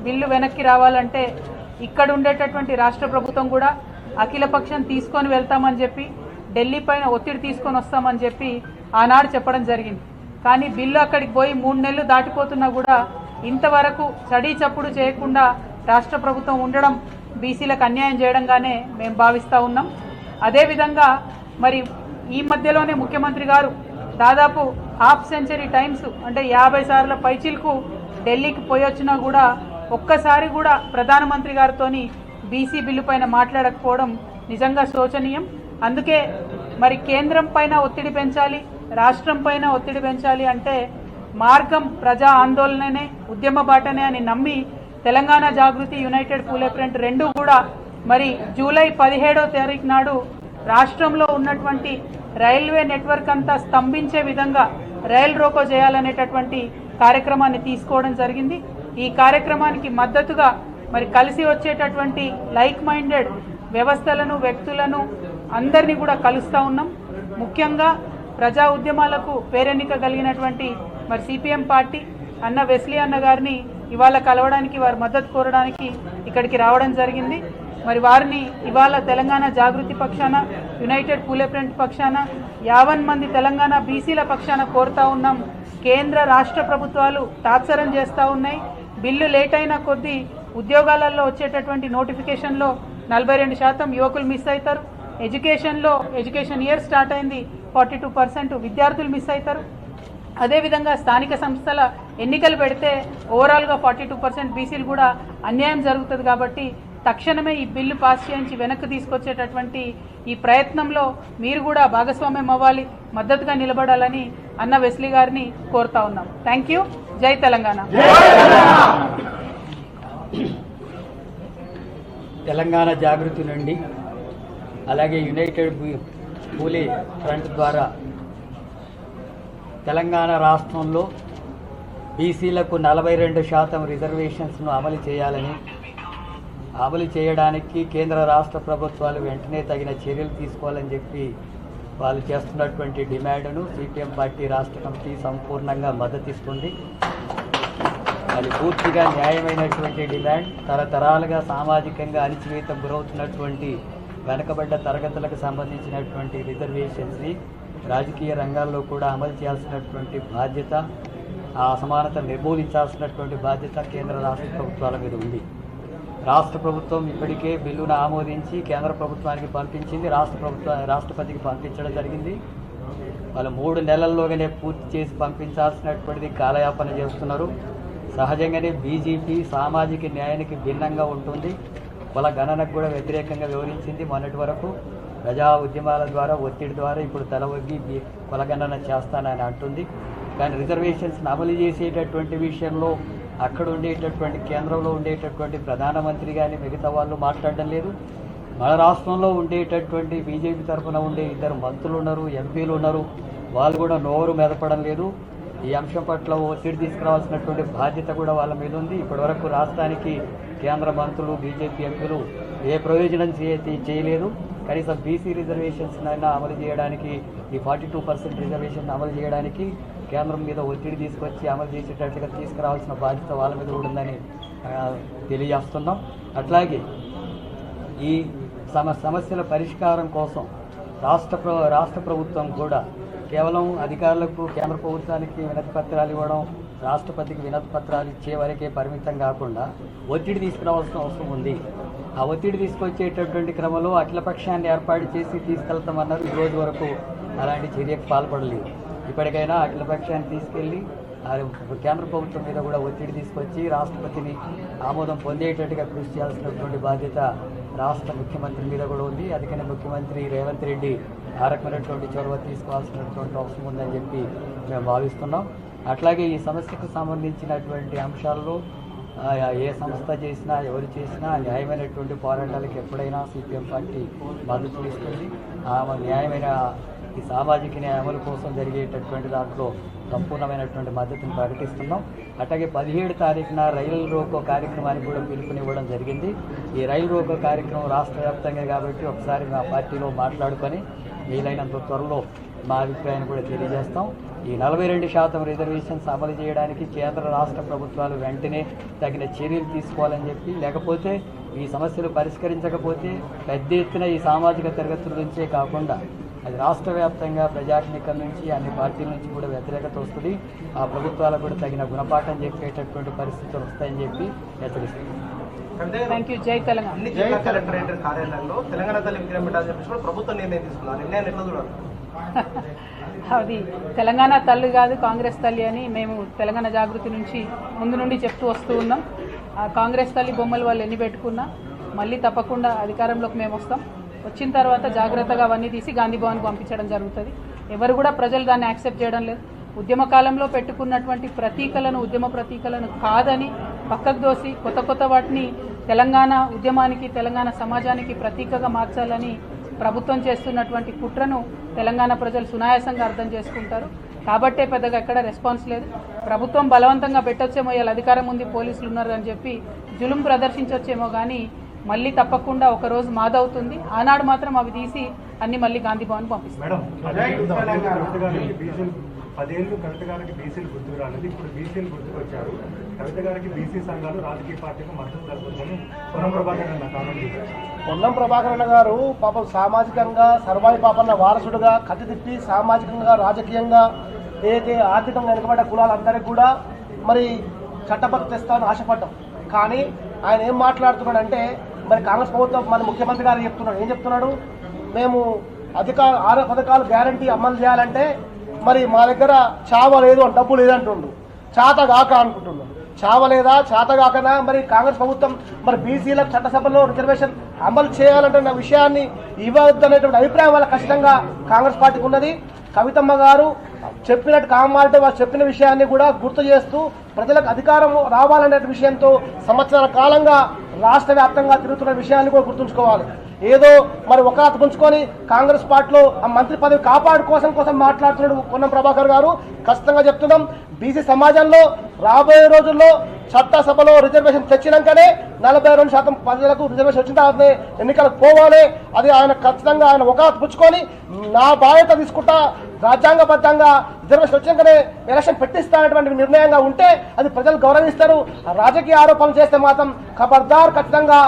Bill వెనక్కి రావాలంటే ఇక్కడ ఉండేటటువంటి రాష్ట్ర ప్రభుత్వం కూడా అఖిలపక్షం తీసుకొని వెళ్తామని చెప్పి ఢిల్లీ పైన ఒత్తిడి తీసుకొని వస్తామని చెప్పి ఆనాడు చెప్పడం జరిగింది. కానీ బిల్లు అక్కడికి పోయి 3 నెలలు దాటిపోతున్నా కూడా ఇంతవరకు చడీ చప్పుడు చేయకుండా రాష్ట్ర ప్రభుత్వం ఉండడం బీసీలకు అన్యాయం చేయడంగానే మేము భావిస్తూ ఉన్నాం. అదేవిధంగా మరి ఈ మధ్యలోనే ముఖ్యమంత్రి గారు దాదాపు హాఫ్ సెంచరీ టైమ్స్ అంటే 50 సార్ల పైచిలకు ఢిల్లీకి పోయి వచ్చినా కూడా ఒక్కసారి కూడా ప్రధానమంత్రి గారితోని బీసీ బిల్లు పైన మాట్లాడకపోవడం నిజంగా శోచనీయం. అందుకే మరి కేంద్రం పైన ఒత్తిడి పెంచాలి, రాష్ట్రం పైన ఒత్తిడి పెంచాలి అంటే మార్గం ప్రజా ఆందోళననే, ఉద్యమ బాటనే అని నమ్మి తెలంగాణ జాగృతి, యునైటెడ్ పూలే ఫ్రంట్ రెండు కూడా మరి జూలై 17వ తారీఖు నాడు రాష్ట్రంలో ఉన్నటువంటి రైల్వే నెట్వర్క్ అంతా స్తంభించే విధంగా రైల్ రోకో చేయాలనేటటువంటి కార్యక్రమాన్ని తీసుకోవడం జరిగింది. ఈ కార్యక్రమానికి మద్దతుగా మరి కలిసి వచ్చేటటువంటి లైక్ మైండెడ్ వ్యవస్థలను, వ్యక్తులను అందరినీ కూడా కలుస్తూ ఉన్నాం. ముఖ్యంగా ప్రజా ఉద్యమాలకు పేరెన్నిక కలిగినటువంటి మరి సిపిఎం పార్టీ అన్న వెస్లీ అన్న గారిని ఇవాళ కలవడానికి, వారి మద్దతు కోరడానికి ఇక్కడికి రావడం జరిగింది. మరి వారిని ఇవాళ తెలంగాణ జాగృతి పక్షాన, యునైటెడ్ పూలే ఫ్రంట్ పక్షాన 50 మంది తెలంగాణ బీసీల పక్షాన కోరుతా ఉన్నాం. కేంద్ర రాష్ట్ర ప్రభుత్వాలు తాత్సరం చేస్తూ ఉన్నాయి. బిల్లు లేట్ అయిన కొద్దీ ఉద్యోగాలలో వచ్చేటటువంటి నోటిఫికేషన్లో 42% యువకులు మిస్ అవుతారు. ఎడ్యుకేషన్ ఇయర్ స్టార్ట్ అయింది, 42% విద్యార్థులు మిస్ అవుతారు. అదేవిధంగా స్థానిక సంస్థల ఎన్నికలు పెడితే ఓవరాల్గా 42% బీసీలు కూడా అన్యాయం జరుగుతుంది. కాబట్టి తక్షణమే ఈ బిల్లు పాస్ చేయించి వెనక్కి తీసుకొచ్చేటటువంటి ఈ ప్రయత్నంలో మీరు కూడా భాగస్వామ్యం అవ్వాలి, మద్దతుగా నిలబడాలని అన్న వెస్లీ గారిని కోరుతా ఉన్నాం. Thank you. జై తెలంగాణ. తెలంగాణ జాగృతి నుండి అలాగే యునైటెడ్ పూలే ఫ్రంట్ ద్వారా తెలంగాణ రాష్ట్రంలో బీసీలకు 42% రిజర్వేషన్స్ను అమలు చేయడానికి కేంద్ర రాష్ట్ర ప్రభుత్వాలు వెంటనే తగిన చర్యలు తీసుకోవాలని చెప్పి వాళ్ళు చేస్తున్నటువంటి డిమాండ్ను సిపిఎం పార్టీ రాష్ట్ర కమిటీ సంపూర్ణంగా మద్దతిస్తుంది. అది పూర్తిగా న్యాయమైనటువంటి డిమాండ్. తరతరాలుగా సామాజికంగా అణచివేతకు గురవుతున్నటువంటి వెనకబడ్డ తరగతులకు సంబంధించినటువంటి రిజర్వేషన్స్ని రాజకీయ రంగాల్లో కూడా అమలు చేయాల్సినటువంటి బాధ్యత, ఆ అసమానత నిర్మూలించాల్సినటువంటి బాధ్యత కేంద్ర రాష్ట్ర ప్రభుత్వాల మీద ఉంది. రాష్ట్ర ప్రభుత్వం ఇప్పటికే బిల్లును ఆమోదించి కేంద్ర ప్రభుత్వానికి పంపించింది, రాష్ట్రపతికి పంపించడం జరిగింది. వాళ్ళు 3 నెలల్లోగానే పూర్తి చేసి పంపించాల్సినటువంటిది కాలయాపన చేస్తున్నారు. సహజంగానే బీజేపీ సామాజిక న్యాయానికి భిన్నంగా ఉంటుంది, కుల గణనకు కూడా వ్యతిరేకంగా వివరించింది. మొన్నటి వరకు ప్రజా ఉద్యమాల ద్వారా, ఒత్తిడి ద్వారా ఇప్పుడు తలవగ్గి కులగణన చేస్తానని అంటుంది. కానీ రిజర్వేషన్స్ని అమలు చేసేటటువంటి విషయంలో అక్కడ ఉండేటటువంటి కేంద్రంలో ఉండేటటువంటి ప్రధానమంత్రి కానీ మిగతా వాళ్ళు మాట్లాడడం లేదు. మన రాష్ట్రంలో ఉండేటటువంటి బీజేపీ తరఫున ఉండే 2 మంత్రులు ఉన్నారు, ఎంపీలు ఉన్నారు, వాళ్ళు కూడా నోరు మెదపడం లేదు. ఈ అంశం పట్ల ఒత్తిడి తీసుకురావాల్సినటువంటి బాధ్యత కూడా వాళ్ళ మీద ఉంది. ఇప్పటివరకు రాష్ట్రానికి కేంద్ర మంత్రులు, బీజేపీ ఎంపీలు ఏ ప్రయోజనం చేయలేదు. కనీసం బీసీ రిజర్వేషన్స్ అయినా అమలు చేయడానికి, ఈ 42% రిజర్వేషన్ అమలు చేయడానికి కేంద్రం మీద ఒత్తిడి తీసుకొచ్చి అమలు చేసేటట్టుగా తీసుకురావాల్సిన బాధ్యత వాళ్ళ మీద కూడా ఉందని తెలియజేస్తున్నాం. అట్లాగే ఈ సమస్యల పరిష్కారం కోసం రాష్ట్ర ప్రభుత్వం కూడా కేవలం అధికారులకు, కేంద్ర ప్రభుత్వానికి వినతి పత్రాలు ఇవ్వడం, రాష్ట్రపతికి వినతి పత్రాలు ఇచ్చే వరకే పరిమితం కాకుండా ఒత్తిడి తీసుకురావాల్సిన అవసరం ఉంది. ఆ ఒత్తిడి తీసుకొచ్చేటటువంటి క్రమంలో అఖిలపక్షాన్ని ఏర్పాటు చేసి తీసుకెళ్తామన్నారు. ఈ రోజు వరకు అలాంటి చర్యకు పాల్పడలేదు. ఇప్పటికైనా అఖిలపక్షాన్ని తీసుకెళ్ళి కేంద్ర ప్రభుత్వం మీద కూడా ఒత్తిడి తీసుకొచ్చి రాష్ట్రపతిని ఆమోదం పొందేటట్టుగా కృషి చేయాల్సినటువంటి బాధ్యత రాష్ట్ర ముఖ్యమంత్రి మీద కూడా ఉంది. అందుకని ముఖ్యమంత్రి రేవంత్ రెడ్డి ఆ రకమైనటువంటి చొరవ తీసుకోవాల్సినటువంటి అవసరం ఉందని చెప్పి మేము భావిస్తున్నాం. అట్లాగే ఈ సమస్యకు సంబంధించినటువంటి అంశాల్లో ఏ సంస్థ చేసినా, ఎవరు చేసినా న్యాయమైనటువంటి పోరాటాలకు ఎప్పుడైనా సిపిఎం పార్టీ మద్దతు ఇస్తుంది. ఆ న్యాయమైన ఈ సామాజిక న్యాయ అమలు కోసం జరిగేటటువంటి దాంట్లో సంపూర్ణమైనటువంటి మద్దతును ప్రకటిస్తున్నాం. అట్లాగే 17 తారీఖున రైలు రోకో కార్యక్రమానికి కూడా పిలుపునివ్వడం జరిగింది. ఈ రైలు రోకో కార్యక్రమం రాష్ట్ర వ్యాప్తంగా కాబట్టి ఒకసారి మా పార్టీలో మాట్లాడుకొని వీలైనంత త్వరలో మా అభిప్రాయాన్ని కూడా తెలియజేస్తాం. ఈ 42% రిజర్వేషన్స్ అమలు చేయడానికి కేంద్ర రాష్ట్ర ప్రభుత్వాలు వెంటనే తగిన చర్యలు తీసుకోవాలని చెప్పి, లేకపోతే ఈ సమస్యలు పరిష్కరించకపోతే పెద్ద ఎత్తున ఈ సామాజిక తరగతుల నుంచే కాకుండా అది రాష్ట్ర వ్యాప్తంగా ప్రజానీకం నుంచి అన్ని పార్టీల నుంచి కూడా వ్యతిరేకత వస్తుంది. ఆ ప్రభుత్వాలకు కూడా తగిన గుణపాఠం చెప్పేటటువంటి పరిస్థితులు వస్తాయని చెప్పి హెచ్చరిస్తుంది. Thank you. జై తెలంగాణ. అన్ని జిల్లా కలెక్టరేట్ కార్యాలయంలో తెలంగాణ తల్లి విగ్రహం పెట్టాలని చెప్పేసి కూడా ప్రభుత్వం నిర్ణయం తీసుకున్నారు. నిర్ణయాన్ని ఎట్లా చూడాలి? అది తెలంగాణ తల్లి కాదు, కాంగ్రెస్ తల్లి అని మేము తెలంగాణ జాగృతి నుంచి ముందు నుండి చెప్తూ వస్తూ ఉన్నాం. ఆ కాంగ్రెస్ తల్లి బొమ్మలు వాళ్ళు ఎన్ని పెట్టుకున్నా మళ్ళీ తప్పకుండా అధికారంలోకి మేము వస్తాం. వచ్చిన తర్వాత జాగ్రత్తగా అవన్నీ తీసి గాంధీ భవన్కి పంపించడం జరుగుతుంది. ఎవరు కూడా ప్రజలు దాన్ని యాక్సెప్ట్ చేయడం లేదు. ఉద్యమ కాలంలో పెట్టుకున్నటువంటి ప్రతీకలను, ఉద్యమ ప్రతీకలను కాదని పక్కకు దోసి కొత్త వాటిని తెలంగాణ ఉద్యమానికి, తెలంగాణ సమాజానికి ప్రతీకగా మార్చాలని ప్రభుత్వం చేస్తున్నటువంటి కుట్రను తెలంగాణ ప్రజలు సునాయాసంగా అర్థం చేసుకుంటారు. కాబట్టే పెద్దగా ఎక్కడ రెస్పాన్స్ లేదు. ప్రభుత్వం బలవంతంగా పెట్టొచ్చేమో, ఇలా అధికారం ఉంది, పోలీసులు ఉన్నారు అని చెప్పి జులుం ప్రదర్శించొచ్చేమో, కానీ మళ్ళీ తప్పకుండా ఒకరోజు మాదవుతుంది. ఆనాడు మాత్రం అవి తీసి అన్ని మళ్ళీ గాంధీ భవన్ పంపిస్తారు. 10 ఏళ్ళు కవిత గారికి బీసీలు గుర్తుకు రాలేదు, ఇప్పుడు బీసీలు గుర్తుకొచ్చారు. కవిత గారికి బీసీ సంఘాలు రాజకీయ పార్టీకి మద్దతు జరుగుతుందని పొన్నం ప్రభాకర్ అన్న కామెంట్ చేశారు. పొన్నం ప్రభాకర్ అన్న గారు పాపం సామాజికంగా సర్వాయి పాపన్న వారసుడుగా కత్తితిప్పి సామాజికంగా, రాజకీయంగా ఏదైతే ఆర్థికంగా వెనుకబడ్డ కులాలందరికీ కూడా మరి చట్టబద్ధ తెస్తామని ఆశపడ్డాం. కానీ ఆయన ఏం మాట్లాడుతున్నాడంటే, మరి కాంగ్రెస్ ప్రభుత్వం మన ముఖ్యమంత్రి గారు చెప్తున్నాడు, ఏం చెప్తున్నాడు, మేము 6 పథకాలు గ్యారంటీ అమలు చేయాలంటే మరి మా దగ్గర చావ లేదు అని, డబ్బు లేదంటుండు, చాతగాక అనుకుంటున్నాడు. చావలేదా, చాతగాకనా మరి కాంగ్రెస్ ప్రభుత్వం మరి బీసీలకు చట్టసభలో రిజర్వేషన్ అమలు చేయాలంటున్న విషయాన్ని ఇవ్వద్దనేటువంటి అభిప్రాయం వల్ల ఖచ్చితంగా కాంగ్రెస్ పార్టీకి ఉన్నది. కవితమ్మ గారు చెప్పినట్టు కామాలంటే వారు చెప్పిన విషయాన్ని కూడా గుర్తు చేస్తూ ప్రజలకు అధికారం రావాలనే విషయంతో సంవత్సరాల కాలంగా రాష్ట్ర వ్యాప్తంగా తిరుగుతున్న విషయాన్ని కూడా గుర్తుంచుకోవాలి. ఏదో మరి ఒక పుంచుకొని కాంగ్రెస్ పార్టీలో ఆ మంత్రి పదవి కోసం మాట్లాడుతున్నాడు పొన్నం ప్రభాకర్ గారు. ఖచ్చితంగా చెప్తున్నాం, బీసీ సమాజంలో రాబోయే రోజుల్లో చట్టసభలో రిజర్వేషన్ తెచ్చినాకనే 42% ప్రజలకు రిజర్వేషన్ వచ్చిన తర్వాతనే ఎన్నికలకు పోవాలి. అది ఆయన ఖచ్చితంగా ఆయన ఒక పుచ్చుకొని నా బాధ్యత తీసుకుంటా, రాజ్యాంగబద్ధంగా రిజర్వేషన్ వచ్చినాకనే ఎలక్షన్ పెట్టిస్తానటువంటి నిర్ణయంగా ఉంటే అది ప్రజలు గౌరవిస్తారు. రాజకీయ ఆరోపణలు చేస్తే మాత్రం ఖబర్దార్ ఖచ్చితంగా